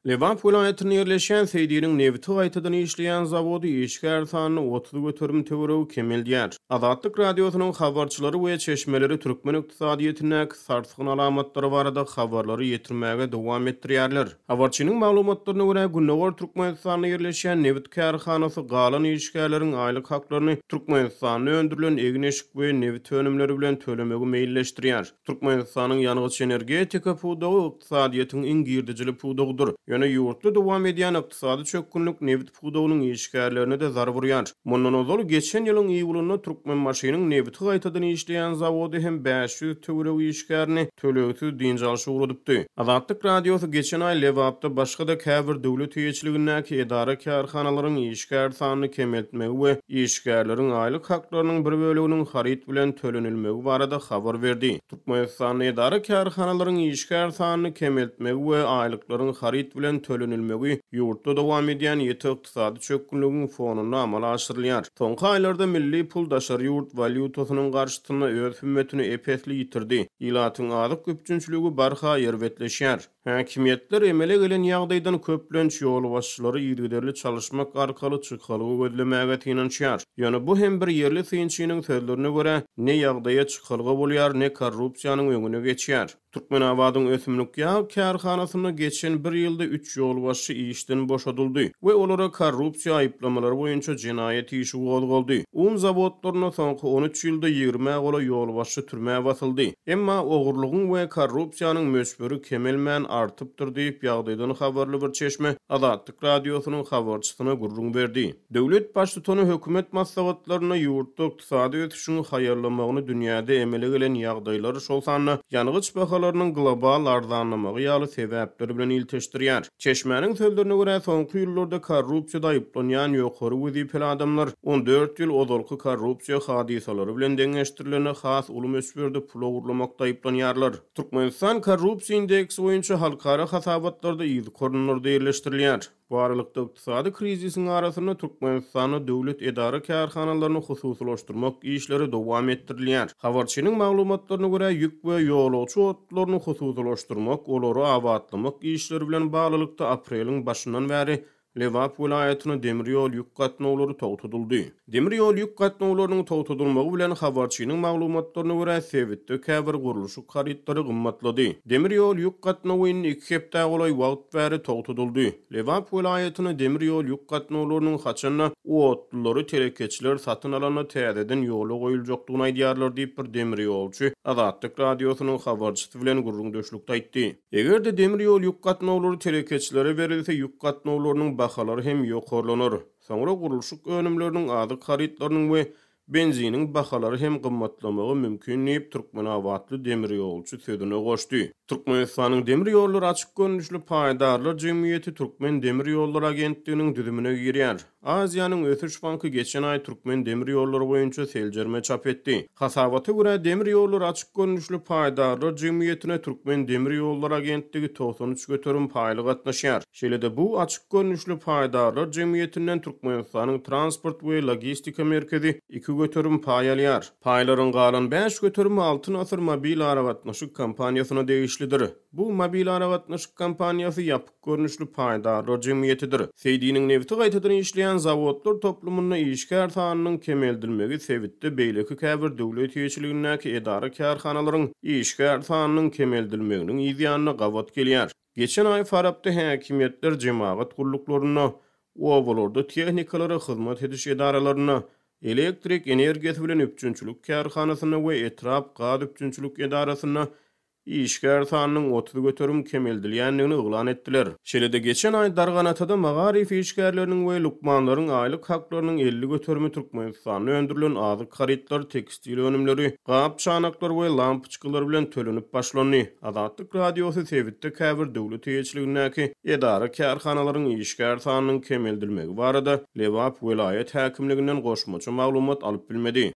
Levant vilayetine yerleşen Seydi'nin nevti gaytadan işleyen zavodu işgär sanını 30 götürüm töwereği kemeldiyar. Azatlyk radiosynyň habarçylary we çeşmeleri Türkmen ykdysadyetine sarsgyn alamatlary barada habarlary ýetirmäge dowam etdirýärler. Habarçynyň maglumatlaryna görä Günnäwar Türkmenistanyna yerleşen nevt kärhanasy galan işgärleriň aýlyk haklaryny Türkmenistanyna öndürilen egneşik we nevt önümleri bilen tölemegi meýilleşdirýär. Türkmenistanyň ýanygyç energetika pudagy ykdysadyetiň iň girdijili pudagydyr. Ýöne ýurtda dowam edýän ykdysady çökünlük nevt pudawynyň işgärlerine de zarar burýar. Mundan ozal geçen ýylyň iýulunda Türkmen maşynyň nevt gaýtadan işleýän zawody hem 500 töwereg işgärini töleksiz dinjalşy uradypdy. Azatlyk radiosy geçen aý Lewapda başga da käbir döwlet ýeçiligindäki edara kärhanalaryň işgär sanyny kemeltmegi we işgärleriň aýlyk haklarynyň bir böleginiň harit bilen tölenilmegi barada habar berdi. Türkmenistan edara kärhanalaryň işgär sanyny kemeltmegi we aýlyklaryň harit bilen tölenilmegi ýurtda dowam edýän ýeti ykdysady çökünlügiň fonunda amala aşyrylýar. Soňky aýlarda milli pul daşary ýurt valyutasynyň garşysyna öz hümmetini epesli ýitirdi. Ýylatyň azyk köpçünçiligi barha ýerbetleşýär. Häkimiýetler emele gelen ýagdaýdan köplenç ýol başçylary ýygyderli çalışmak arkaly çykalygy gözlemäge tinançýar. Ýöne bu hem bir ýerli synçynyň sözlerine görä ne ýagdaýa çykalygy bolýar, ne korrupsiýanyň öňüne geçýär. Türkmen awadyň ösümlük ýag kärhanasyna geçen bir ýylda 3 ýol başçy işden boşadyldy we olara korrupsiýa aýplamalary boýunça jinaýat işi gozgoldy. Un zawodlaryna soňky 13 ýylda 20 gola ýol başçy türmäge basyldy. Emma ogurlygyň we korrupsiýanyň mösberi kemelmän artypdyr diýip ýagdaýdan habarly bir çeşme Azatlyk radiosynyň habarçysyna gurrun berdi. Döwlet başlygyny hökümet maslahatlaryna ýurtda ykdysady ösüşini haýarlamagyny dünýäde emele gelen ýagdaýlar şol sanyny ýanygyç bahalarynyň global arzanlamagy ýaly sebäpleri bilen ilteşdirýär. Çeşmenin sözlerine görä soňky ýyllarda korrupsiýada aýplanýan ýokary wezipeli adamlar 14 ýyl ozalky korrupsiýa hadisalary bilen deňeşdirilene has uly mösberde pul ogurlamakda aýplanýarlar. Türkmenistan korrupsiýa indeksi boýunça halkara hasabatlarda ýyzy korunylarda ýerleşdirilýär. Bu aralykda ykdysady krizisiň arasyna Türkmenistanyň döwlet edara kärhanalaryny hususlaşdyrmak işleri dowam etdirilýär. Habarçynyň maglumatlaryna görä ýük we ýolagçy otlaryny hususlaşdyrmak, olary awatlamak işleri bilen baglykda apreliň başyndan bäri Lewap vilayatyna demir ýol ýük gatnawlary togtudyldy. Demir ýol ýük gatnawlarynyň togtudylmagy bilen habarçynyň maglumatlaryna görä Sewitde käbir gurulşy harytlary gymmatlady. Demir ýol ýük gatnawynyň 2 hepde golay wagt bäri togtudyldy. Lewap vilayatyna demir ýol ýük gatnawlarynyň haçanna otlary telekeçiler satyn alana täzeden ýola goýuljakdygyny aýdýarlar diýip bir demir ýolçy Azatlyk radiosynyň habarçysy bilen gurrun döşlükde aýtdy. Egerde demir ýol ýük gatnawlary telekeçilere berilse ýük gatnawlarynyň bahalary hem ýokarlanır. Soňra gurulşyk önümleriniň azyk harytlarynyň we benziniň bahalary hem gymmatlamagy mümkin diýip Türkmen awatly demir ýolçy sözüne goşdy. Türkmenistanyň demir ýollary açyk görnüşli paýdarlar jemgyýeti Türkmen demir ýollary agentliginiň düzümine girýär. Aziýanyň ösüş banky geçen aý Türkmen demir ýollary boýunça seljerme çap etdi. Hasabaty görä demir ýollary açyk görnüşli paýdarlar jemgyýetine Türkmen demir ýollary agentligi 93 götürüm paýly gatnaşýar. Şeýle-de bu açyk görnüşli paýdarlar jemgyýetinden Türkmenistanyň transport we logistika merkezi 2 götürüm paý alýar. Paýlaryň galan 5 götürümi Altyn Asyr mobil aragatnaşyk kampaniýasyna degişlidir. Bu mobil aragatnaşyk kampaniýasy ýapyk görnüşli paýdarlar jemgyýetidir. Seydi'niň nevti gaýtadan işleýän zawodlar toplumyna işgär sanynyň kemeldilmegi Sewitde beýleki käbir döwlet ýeçiligindäki edara kärhanalaryň işgär sanynyň kemeldilmeginiň ýzyanyna gawat gelýär. Geçen aý Farabda häkimiýetler jemaat guruluklaryna, owalarda tehnikalary hyzmat ediş edaralaryna, elektrik energiýasy bilen üpçünçilik kärhanasyna we etrap gaz üpçünçilik edarasyna işgär sanynyň 30 götürüm kemeldilýändigini oglan etdiler. Şeýle-de geçen aý Darganatada magarif işgärleriniň we lukmanlaryň aýlyk haklarynyň 50 götürümi Türkmenistanyna öndürilen azyk harytlar, tekstil önümleri, gap çanaklar we lampyçkylar bilen tölenip başlandy. Azatlyk radiosy Sewitde käbir döwlet ýeçiligindäki edara kärhanalaryň işgär sanynyň kemeldilmegi barada Lewap vilayet häkimliginden goşmaça maglumat alyp bilmedi.